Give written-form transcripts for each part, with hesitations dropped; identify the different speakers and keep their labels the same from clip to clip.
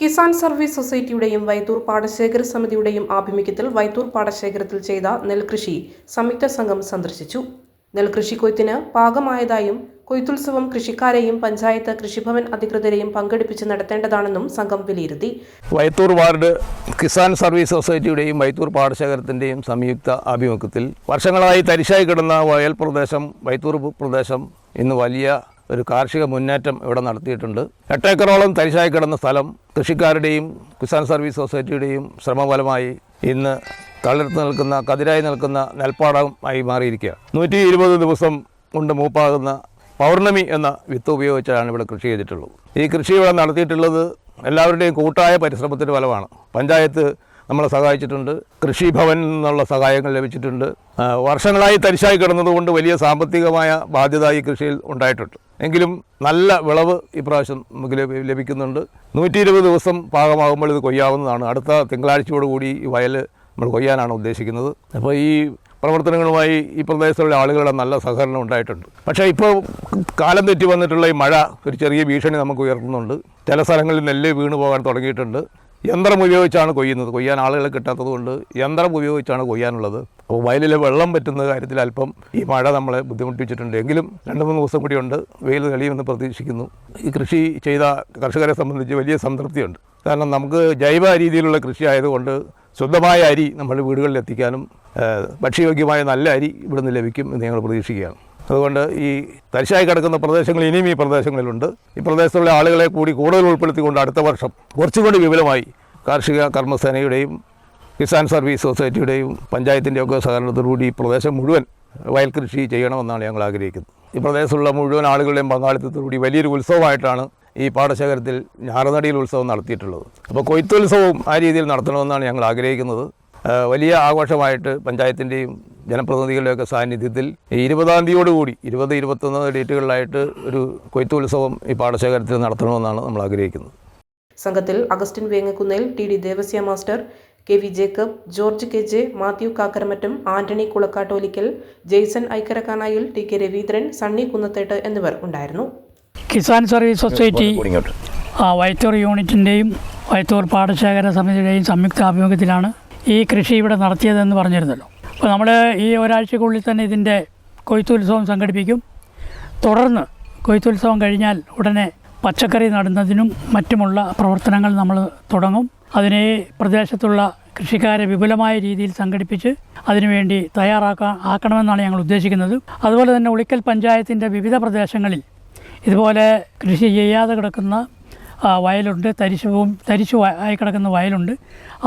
Speaker 1: Kisan service സൊസൈറ്റിയുടെയും Vaithur പാടശേഖര സമിതിയുടെയും ആഭിമുഖ്യത്തിൽ വൈത്തൂർ പാടശേഖരത്തിൽ ചെയ്ത നെൽകൃഷി സംയുക്ത സംഘം സന്ദർശിച്ചു. നെൽകൃഷി കൊയ്ത്തിന് പാകമായതായും കൊയ്ത്തുത്സവം കൃഷിക്കാരെയും പഞ്ചായത്ത് കൃഷിഭവൻ അധികൃതരെയും പങ്കെടുപ്പിച്ച് നടത്തേണ്ടതാണെന്നും സംഘം വിലയിരുത്തി.
Speaker 2: വൈത്തൂർ വാർഡ് കിസാൻ സർവീസ് സൊസൈറ്റിയുടെയും വൈത്തൂർ പാടശേഖരത്തിൻ്റെയും സംയുക്ത ആഭിമുഖ്യത്തിൽ വർഷങ്ങളായി തരിശായി കിടന്ന വയൽ പ്രദേശം വൈത്തൂർ പ്രദേശം ഇന്ന് വലിയ ഒരു കാർഷിക മുന്നേറ്റം ഇവിടെ നടത്തിയിട്ടുണ്ട്. 8 ഏക്കറോളം തരിശായി കിടന്ന സ്ഥലം കൃഷിക്കാരുടെയും കിസാൻ സർവീസ് സൊസൈറ്റിയുടെയും ശ്രമഫലമായി ഇന്ന് തളിർത്ത് നിൽക്കുന്ന കതിരായി നിൽക്കുന്ന നെൽപ്പാടമായി മാറിയിരിക്കുകയാണ്. 120 ദിവസം കൊണ്ട് മൂപ്പാകുന്ന പൗർണമി എന്ന വിത്ത് ഉപയോഗിച്ചാണ് ഇവിടെ കൃഷി ചെയ്തിട്ടുള്ളത്. ഈ കൃഷി ഇവിടെ നടത്തിയിട്ടുള്ളത് എല്ലാവരുടെയും കൂട്ടായ പരിശ്രമത്തിൻ്റെ ഫലമാണ്. പഞ്ചായത്ത് നമ്മളെ സഹായിച്ചിട്ടുണ്ട്, കൃഷിഭവനിൽ നിന്നുള്ള സഹായങ്ങൾ ലഭിച്ചിട്ടുണ്ട്. വർഷങ്ങളായി തരിശായി കിടന്നതുകൊണ്ട് വലിയ സാമ്പത്തികമായ ബാധ്യത ഈ കൃഷിയിൽ ഉണ്ടായിട്ടുണ്ട്. എങ്കിലും നല്ല വിളവ് ഇപ്രാവശ്യം നമുക്ക് ലഭിക്കുന്നുണ്ട്. 120 ദിവസം പാകമാകുമ്പോൾ ഇത് കൊയ്യാവുന്നതാണ്. അടുത്ത തിങ്കളാഴ്ചയോടുകൂടി ഈ വയൽ നമ്മൾ കൊയ്യാനാണ് ഉദ്ദേശിക്കുന്നത്. അപ്പോൾ ഈ പ്രവർത്തനങ്ങളുമായി ഈ പ്രദേശത്തുള്ള ആളുകളുടെ നല്ല സഹകരണം ഉണ്ടായിട്ടുണ്ട്. പക്ഷേ ഇപ്പോൾ കാലം തെറ്റി വന്നിട്ടുള്ള ഈ മഴ ഒരു ചെറിയ ഭീഷണി നമുക്ക് ഉയർത്തുന്നുണ്ട്. ചില സ്ഥലങ്ങളിൽ നെല്ല് വീണു പോകാൻ തുടങ്ങിയിട്ടുണ്ട്. യന്ത്രം ഉപയോഗിച്ചാണ് കൊയ്യുന്നത്. കൊയ്യാൻ ആളുകളെ കിട്ടാത്തതുകൊണ്ട് യന്ത്രം ഉപയോഗിച്ചാണ് കൊയ്യാനുള്ളത്. അപ്പോൾ വയലിലെ വെള്ളം പറ്റുന്ന കാര്യത്തിൽ അല്പം ഈ മഴ നമ്മളെ ബുദ്ധിമുട്ടിച്ചിട്ടുണ്ട്. എങ്കിലും 2-3 ദിവസം കൂടിയുണ്ട്, വെയിൽ തെളിയുമെന്ന് പ്രതീക്ഷിക്കുന്നു. ഈ കൃഷി ചെയ്ത കർഷകരെ സംബന്ധിച്ച് വലിയ സംതൃപ്തിയുണ്ട്. കാരണം നമുക്ക് ജൈവ രീതിയിലുള്ള കൃഷി ആയതുകൊണ്ട് ശുദ്ധമായ അരി നമ്മുടെ വീടുകളിൽ എത്തിക്കാനും ഭക്ഷ്യയോഗ്യമായ നല്ല അരി ഇവിടുന്ന് ലഭിക്കും എന്ന് ഞങ്ങൾ പ്രതീക്ഷിക്കുകയാണ്. അതുകൊണ്ട് ഈ തരിശായി കിടക്കുന്ന പ്രദേശങ്ങൾ ഇനിയും ഈ പ്രദേശങ്ങളിലുണ്ട്. ഈ പ്രദേശത്തുള്ള ആളുകളെ കൂടി കൂടുതൽ ഉൾപ്പെടുത്തിക്കൊണ്ട് അടുത്ത വർഷം കുറച്ചുകൂടി വിപുലമായി കാർഷിക കർമ്മസേനയുടെയും കിസാൻ സർവീസ് സൊസൈറ്റിയുടെയും പഞ്ചായത്തിൻ്റെയൊക്കെ സഹകരണത്തോടുകൂടി ഈ പ്രദേശം മുഴുവൻ വയൽ കൃഷി ചെയ്യണമെന്നാണ് ഞങ്ങൾ ആഗ്രഹിക്കുന്നത്. ഈ പ്രദേശത്തുള്ള മുഴുവൻ ആളുകളുടെയും പങ്കാളിത്തത്തോടുകൂടി വലിയൊരു ഉത്സവമായിട്ടാണ് ഈ പാടശേഖരത്തിൽ ഞാറുനടിയിൽ ഉത്സവം നടത്തിയിട്ടുള്ളത്. അപ്പോൾ കൊയ്ത്തുത്സവവും ആ രീതിയിൽ നടത്തണമെന്നാണ് ഞങ്ങൾ ആഗ്രഹിക്കുന്നത്. വലിയ ആഘോഷമായിട്ട് പഞ്ചായത്തിൻ്റെയും ജനപ്രതിനിധികളുടെയൊക്കെ സാന്നിധ്യത്തിൽ 20-ാം തീയതിയോടുകൂടി 20-21 ഡേറ്റുകളിലായിട്ട് ഒരു കൊയ്ത്തുത്സവം ഈ പാടശേഖരത്തിൽ നടത്തണമെന്നാണ് നമ്മൾ ആഗ്രഹിക്കുന്നത്.
Speaker 1: സംഘത്തിൽ Augustine Vengakkunnel, TD Devasya master, KV Jacob, George KJ, Mathew Kakkaramattam, Antony Kulakkattolickal, Jaison Aikkarakkanayil, TK Raveendran, Sunny Kunnathettu എന്നിവർ ഉണ്ടായിരുന്നു.
Speaker 3: കിസാൻ സർവീസ് സൊസൈറ്റി വൈത്തൂർ യൂണിറ്റിൻ്റെയും വൈത്തൂർ പാടശേഖര സമിതിയുടെയും സംയുക്ത ആഭിമുഖ്യത്തിലാണ് ഈ കൃഷി ഇവിടെ നടത്തിയതെന്ന് പറഞ്ഞിരുന്നല്ലോ. അപ്പോൾ നമ്മൾ ഈ ഒരാഴ്ചക്കുള്ളിൽ തന്നെ ഇതിൻ്റെ കൊയ്ത്തുത്സവം സംഘടിപ്പിക്കും. തുടർന്ന് കൊയ്ത്തുത്സവം കഴിഞ്ഞാൽ ഉടനെ പച്ചക്കറി നടുന്നതിനും മറ്റുമുള്ള പ്രവർത്തനങ്ങൾ നമ്മൾ തുടങ്ങും. അതിനെ പ്രദേശത്തുള്ള കൃഷിക്കാരെ വിപുലമായ രീതിയിൽ സംഘടിപ്പിച്ച് അതിനുവേണ്ടി ആക്കണമെന്നാണ് ഞങ്ങൾ ഉദ്ദേശിക്കുന്നത്. അതുപോലെ തന്നെ ഉളിക്കൽ പഞ്ചായത്തിൻ്റെ വിവിധ പ്രദേശങ്ങളിൽ ഇതുപോലെ കൃഷി ചെയ്യാതെ കിടക്കുന്ന വയലുണ്ട്, തരിശു ആയി കിടക്കുന്ന വയലുണ്ട്.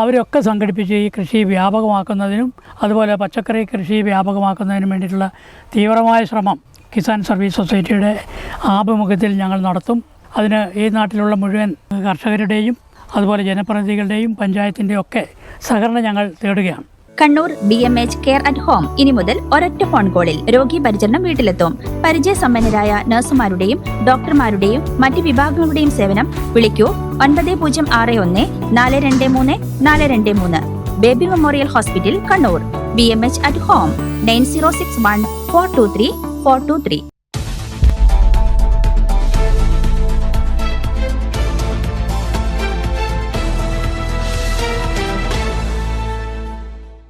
Speaker 3: അവരൊക്കെ സംഘടിപ്പിച്ച് ഈ കൃഷി വ്യാപകമാക്കുന്നതിനും അതുപോലെ പച്ചക്കറി കൃഷി വ്യാപകമാക്കുന്നതിനും വേണ്ടിയിട്ടുള്ള തീവ്രമായ ശ്രമം കിസാൻ സർവീസ് സൊസൈറ്റിയുടെ ആഭിമുഖ്യത്തിൽ ഞങ്ങൾ നടത്തും. അതിന് ഈ നാട്ടിലുള്ള മുഴുവൻ കർഷകരുടെയും അതുപോലെ ജനപ്രതിനിധികളുടെയും പഞ്ചായത്തിൻ്റെയും ഒക്കെ സഹകരണം ഞങ്ങൾ തേടുകയാണ്.
Speaker 4: Kannur BMH care at home ഇനി മുതൽ ഒരൊറ്റ ഫോൺ കോളിൽ രോഗി പരിചരണം വീട്ടിലെത്തും. പരിചയസമ്പന്നരായ നഴ്സുമാരുടെയും ഡോക്ടർമാരുടെയും മറ്റ് വിഭാഗങ്ങളുടെയും സേവനം വിളിക്കൂ 9061 423 423. Baby memorial hospital, Kannur. BMH at home 9061 423 423.